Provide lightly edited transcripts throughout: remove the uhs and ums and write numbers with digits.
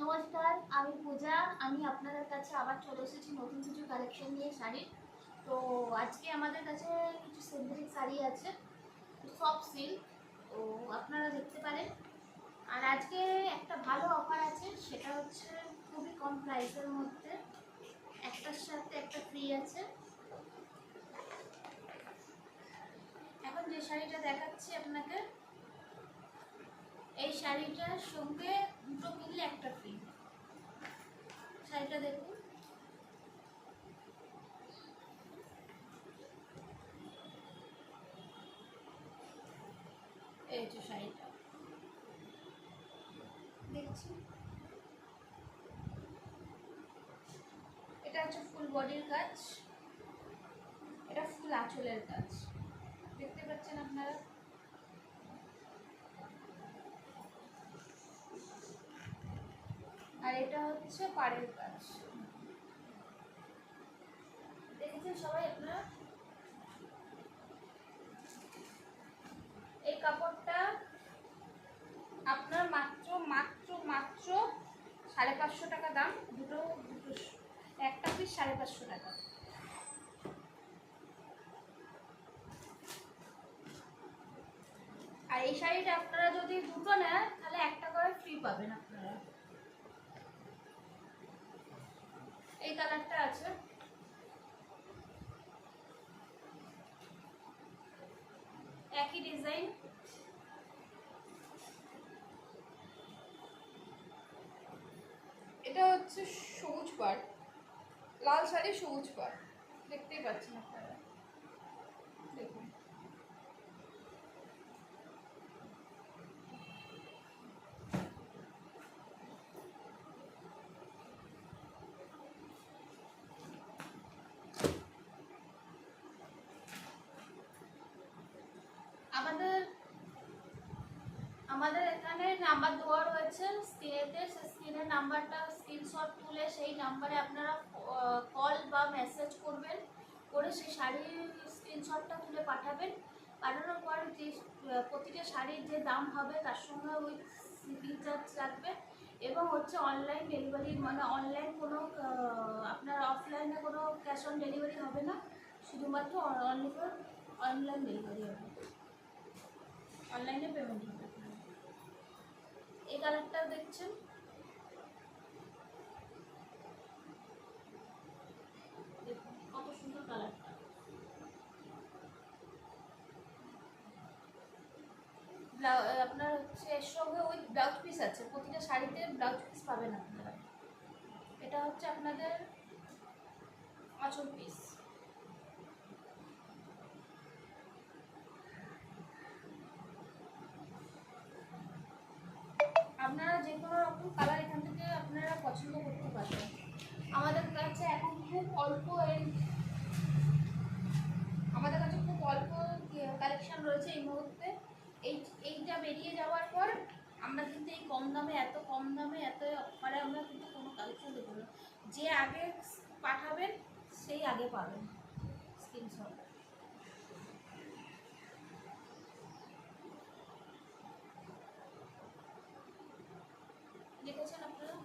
নমস্কার, আমি পূজা। আমি আপনাদের কাছে আবার চলে এসেছি নতুন কিছু কালেকশন নিয়ে শাড়ির। তো আজকে আমাদের কাছে কিছু সিনথেটিক শাড়ি আছে, সফট সিল্ক। তো আপনারা দেখতে পারেন। আর আজকে একটা ভালো অফার আছে, সেটা হচ্ছে খুবই কম প্রাইসের মধ্যে একটার সাথে একটা ফ্রি আছে। এখন যে শাড়িটা দেখাচ্ছি আপনাকে, এই শাড়িটার সঙ্গে দুটো কিনলে একটা ফ্রি। শাড়িটা দেখুন, এই যে শাড়িটা দেখছি, এটা হচ্ছে ফুল বডির কাজ, এটা ফুল আঁচলের কাজ, দেখতে পাচ্ছেন আপনারা। আর এটা হচ্ছে পাড়ের কাজ, দেখেছেন সবাই আপনারা। এই কাপড়টা আপনার মাত্র মাত্র মাত্র 550 টাকা দাম। দুটো একটা পিস 550 টাকা। আর এই শাড়িটা আপনারা যদি দুটো নেন তাহলে একটা করে ফ্রি পাবেন আপনারা। এই কালারটা আছে, একই ডিজাইন। এটা হচ্ছে সবুজ পাড়, লাল শাড়ি সবুজ পাড়, দেখতেই পাচ্ছেন আপনারা। দেখুন, আমাদের এখানে নাম্বার দেওয়া রয়েছে স্ক্রিনেতে। সেই স্ক্রিনের নাম্বারটা স্ক্রিনশট তুলে সেই নাম্বারে আপনারা কল বা মেসেজ করবেন, করে সেই শাড়ির স্ক্রিনশটটা তুলে পাঠাবেন। পাঠানোর পর যে প্রতিটা শাড়ির যে দাম হবে তার সঙ্গে ওই শিপিং চার্জ লাগবে। এবং হচ্ছে অনলাইন ডেলিভারি, মানে অনলাইন কোনো আপনার অফলাইনে কোনো ক্যাশ অন ডেলিভারি হবে না, শুধুমাত্র অনলি ফর অনলাইন ডেলিভারি হবে, অনলাইনে পেমেন্ট হবে। এই কালারটা দেখছেন, দেখুন কত সুন্দর কালারটা। আপনার হচ্ছে এর সঙ্গে ওই ব্লাউজ পিস আছে, প্রতিটা শাড়িতে ব্লাউজ পিস পাবেন আপনারা। এটা হচ্ছে আপনাদের আঁচল পিস। আপনারা যে কোনো রকম কালার এখান থেকে আপনারা পছন্দ করতে পারবেন। আমাদের কাছে এখন খুব অল্প কালেকশন রয়েছে এই মুহূর্তে। এইটা বেরিয়ে যাওয়ার পর আমরা কিন্তু এই কম দামে, এত কম দামে, এত অফারে আমরা কিন্তু কোনো কালেকশন দেবো না। যে আগে পাঠাবেন সেই আগে পাবেন স্ক্রিনশট। দেখেছেন আপনারা,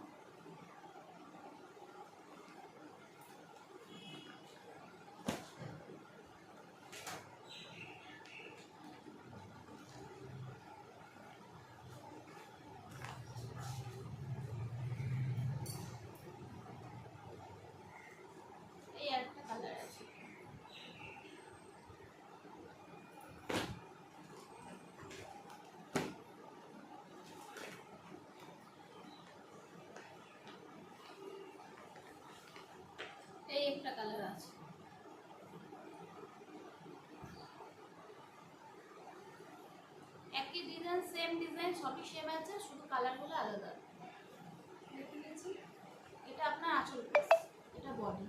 এই একটা কালার আছে, এই একটা কালার আছে। একই ডিজাইন, সেম ডিজাইন, সবই সেম আছে, শুধু কালারগুলো আলাদা। দেখে নিয়েছি, এটা আপনার আঁচল পিস, এটা বডি।